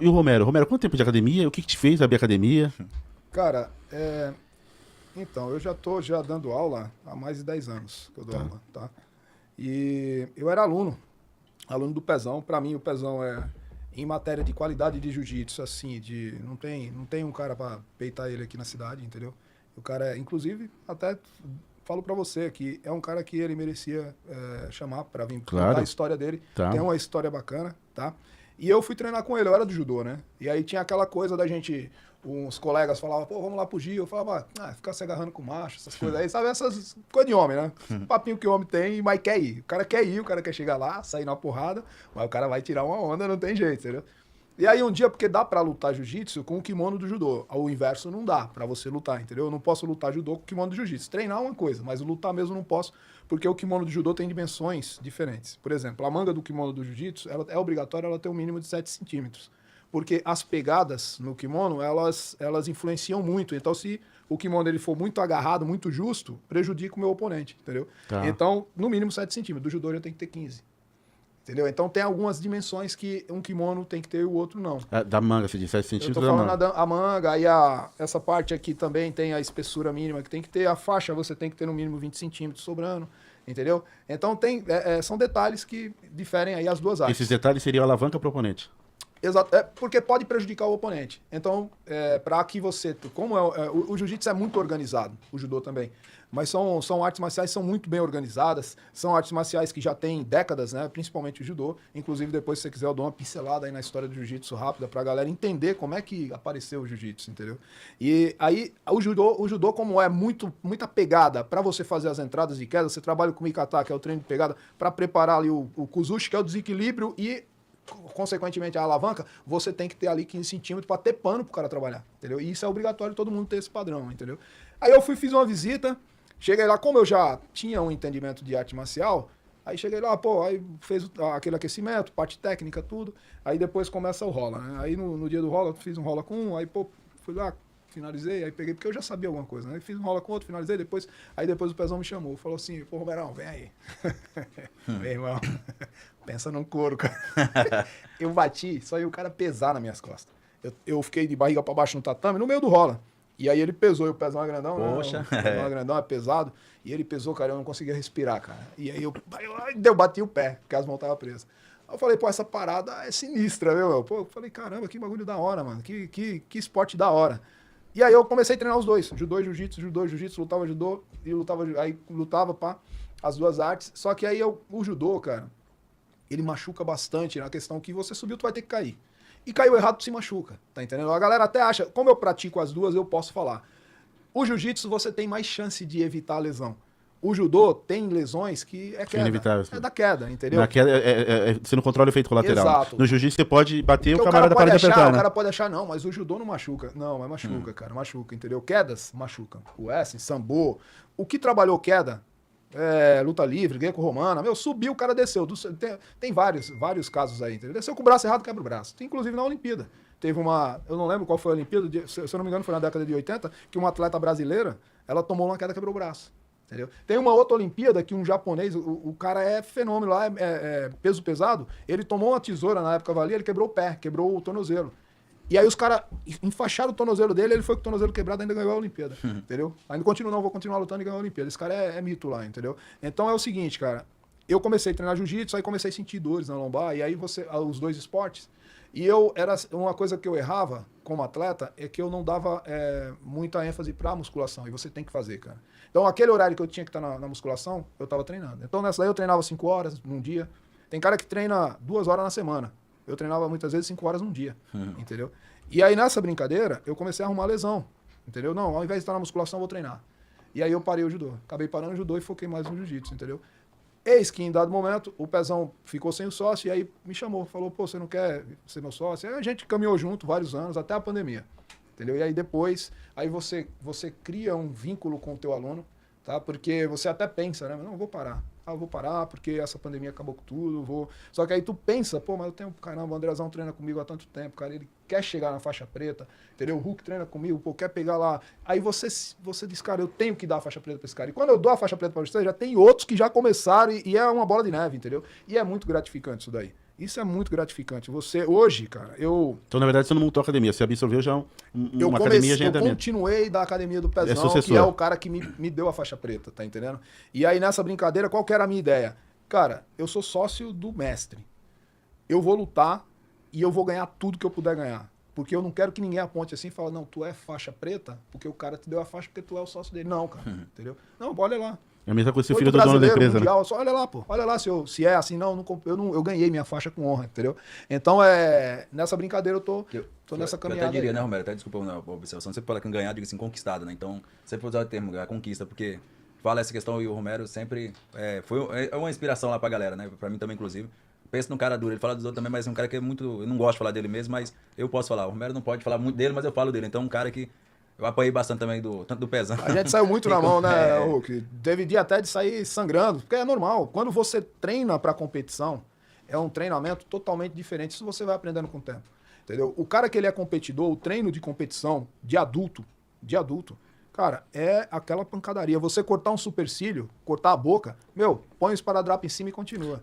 E o Romero? Romero, quanto tempo de academia? O que te fez abrir academia? Cara, então, eu já tô dando aula há mais de 10 anos que eu dou Tá. aula, tá? E eu era aluno do Pezão. Pra mim, o Pezão em matéria de qualidade de jiu-jitsu, assim, não tem um cara pra peitar ele aqui na cidade, entendeu? O cara, inclusive, até falo pra você que é um cara que ele merecia chamar pra vir contar Claro. a história dele. Tá. Tem uma história bacana, tá? E eu fui treinar com ele, eu era do judô, né? E aí tinha aquela coisa da gente, uns colegas falavam, pô, vamos lá pro Gil. Eu falava, ficar se agarrando com macho, essas coisas aí, sabe? Essas coisas de homem, né? Papinho que o homem tem, mas quer ir. O cara quer ir, o cara quer chegar lá, sair na porrada, mas o cara vai tirar uma onda, não tem jeito, entendeu? E aí um dia, porque dá pra lutar jiu-jitsu com o kimono do judô. O inverso não dá pra você lutar, entendeu? Eu não posso lutar judô com o kimono do jiu-jitsu. Treinar é uma coisa, mas lutar mesmo não posso, porque o kimono do judô tem dimensões diferentes. Por exemplo, a manga do kimono do jiu-jitsu, ela é obrigatória ela ter um mínimo de 7 centímetros. Porque as pegadas no kimono, elas influenciam muito. Então, se o kimono ele for muito agarrado, muito justo, prejudica o meu oponente, entendeu? Tá. Então, no mínimo 7 centímetros. Do judô já tem que ter 15. Entendeu? Então tem algumas dimensões que um kimono tem que ter e o outro não. Da manga, você disse, 7 Eu centímetros tô da falando manga. a manga, aí essa parte aqui também tem a espessura mínima que tem que ter, a faixa você tem que ter no mínimo 20 centímetros sobrando, entendeu? Então são detalhes que diferem aí as duas artes. Esses detalhes seriam alavanca pro oponente. Exato, porque pode prejudicar o oponente. Então, para que você... Como o jiu-jitsu é muito organizado, o judô também, mas são artes marciais que são muito bem organizadas, são artes marciais que já têm décadas, né? Principalmente o judô. Inclusive, depois, se você quiser, eu dou uma pincelada aí na história do jiu-jitsu rápida pra galera entender como é que apareceu o jiu-jitsu, entendeu? E aí, o judô como é muita pegada para você fazer as entradas e quedas, você trabalha com o Mikata, que é o treino de pegada, para preparar ali o Kuzushi, que é o desequilíbrio, e consequentemente a alavanca, você tem que ter ali 15 centímetros para ter pano pro cara trabalhar, entendeu? E isso é obrigatório todo mundo ter esse padrão, entendeu? Aí eu fiz uma visita, cheguei lá, como eu já tinha um entendimento de arte marcial, aí cheguei lá, pô, aí fez aquele aquecimento, parte técnica, tudo, aí depois começa o rola, né? Aí no dia do rola, eu fiz um rola com um, aí pô, fui lá, finalizei, aí peguei, porque eu já sabia alguma coisa, né? Fiz um rola com outro, finalizei, depois o Pezão me chamou, falou assim, pô, Roberão, vem aí. Meu irmão, pensa num couro, cara. Eu bati, só ia o cara pesar nas minhas costas. Eu fiquei de barriga pra baixo no tatame, no meio do rola. E aí ele pesou, e o Pezão é grandão, Poxa. né? O Pezão é grandão, é pesado. E ele pesou, cara, eu não conseguia respirar, cara. E aí eu bati o pé, porque as mãos estavam presas. Aí eu falei, pô, essa parada é sinistra, viu, meu? Pô, eu falei, caramba, que bagulho da hora, mano. Que esporte da hora. E aí eu comecei a treinar os dois. Judô e jiu-jitsu, lutava judô e lutava pá, as duas artes. Só que aí o judô, cara, ele machuca bastante na questão que você subiu, tu vai ter que cair. E caiu errado, tu se machuca, tá entendendo? A galera até acha, como eu pratico as duas, eu posso falar. O jiu-jitsu você tem mais chance de evitar a lesão. O judô tem lesões que é queda. Inevitável. É da queda, entendeu? Na queda, você não controla o efeito colateral. Exato. No jiu-jitsu você pode bater, Porque o camarada para de apertar, o né? cara pode achar, não, mas o judô não machuca. Não, mas machuca, cara, machuca, entendeu? Quedas machucam. O Essen, sambo. O que trabalhou queda, luta livre, greco-romana, meu, subiu, o cara desceu. Tem vários casos aí, entendeu? Desceu com o braço errado, quebra o braço. Inclusive na Olimpíada. Teve eu não lembro qual foi a Olimpíada, se eu não me engano foi na década de 80, que uma atleta brasileira, ela tomou uma queda e quebrou o braço. Entendeu? Tem uma outra Olimpíada que um japonês, o cara é fenômeno lá, peso pesado, ele tomou uma tesoura na época valia, ele quebrou o pé, quebrou o tornozelo. E aí os caras enfaixaram o tornozelo dele, ele foi com o tornozelo quebrado e ainda ganhou a Olimpíada, entendeu? Ainda continua, não, vou continuar lutando e ganhar a Olimpíada. Esse cara é mito lá, entendeu? Então é o seguinte, cara, eu comecei a treinar jiu-jitsu, aí comecei a sentir dores na lombar, e aí os dois esportes, e era uma coisa que eu errava como atleta, é que eu não dava muita ênfase pra musculação, e você tem que fazer, cara. Então aquele horário que eu tinha que estar na musculação, eu tava treinando. Então nessa daí eu treinava 5 horas num dia. Tem cara que treina 2 horas na semana. Eu treinava muitas vezes 5 horas num dia, entendeu? E aí nessa brincadeira, eu comecei a arrumar lesão, entendeu? Não, ao invés de estar na musculação, eu vou treinar. E aí eu parei o judô. Acabei parando o judô e foquei mais no jiu-jitsu, entendeu? Eis que em dado momento, o Pezão ficou sem o sócio e aí me chamou. Falou, pô, você não quer ser meu sócio? Aí a gente caminhou junto vários anos, até a pandemia, entendeu? E aí depois, aí você cria um vínculo com o teu aluno, tá? Porque você até pensa, né? Não, eu vou parar. Eu vou parar porque essa pandemia acabou com tudo, vou... Só que aí tu pensa, pô, mas eu tenho, caramba, o Andrezão treina comigo há tanto tempo, cara, ele quer chegar na faixa preta, entendeu? O Hulk treina comigo, pô, quer pegar lá. Aí você diz, cara, eu tenho que dar a faixa preta pra esse cara. E quando eu dou a faixa preta pra você, já tem outros que já começaram e é uma bola de neve, entendeu? E é muito gratificante isso daí. Isso é muito gratificante. Você, hoje, cara, Então, na verdade, você não montou a academia. Você absorveu já uma academia de eu andamento. continuei da academia do É Pezão, sucessor. que é o cara que me deu a faixa preta, tá entendendo? E aí, nessa brincadeira, qual que era a minha ideia? Cara, eu sou sócio do mestre. Eu vou lutar e eu vou ganhar tudo que eu puder ganhar. Porque eu não quero que ninguém aponte assim e fale, não, tu é faixa preta, porque o cara te deu a faixa porque tu é o sócio dele. Não, cara, entendeu? Não, olha lá. É a mesma coisa que ser Foi filho do dono da empresa, né? mundial, só olha lá, pô. Olha lá se é assim, eu ganhei minha faixa com honra, entendeu? Então, nessa brincadeira eu tô nessa caminhada. Eu até diria, aí. né, Romero? Até desculpa a observação. Você fala que ganhar, diga assim, conquistada, né? Então, sempre usar o termo, a conquista, porque fala essa questão e o Romero sempre é uma inspiração lá pra galera, né? Pra mim também, inclusive. Pensa num cara duro, ele fala dos outros também, mas é um cara que é muito. Eu não gosto de falar dele mesmo, mas eu posso falar. O Romero não pode falar muito dele, mas eu falo dele. Então, um cara que eu apanhei bastante também, tanto do Pezão. A gente saiu muito na mão, né, Hulk? Teve dia até de sair sangrando, porque é normal. Quando você treina pra competição, é um treinamento totalmente diferente. Isso você vai aprendendo com o tempo. Entendeu? O cara que ele é competidor, o treino de competição de adulto, cara, é aquela pancadaria. Você cortar um supercílio, cortar a boca, põe o esparadrapo em cima e continua.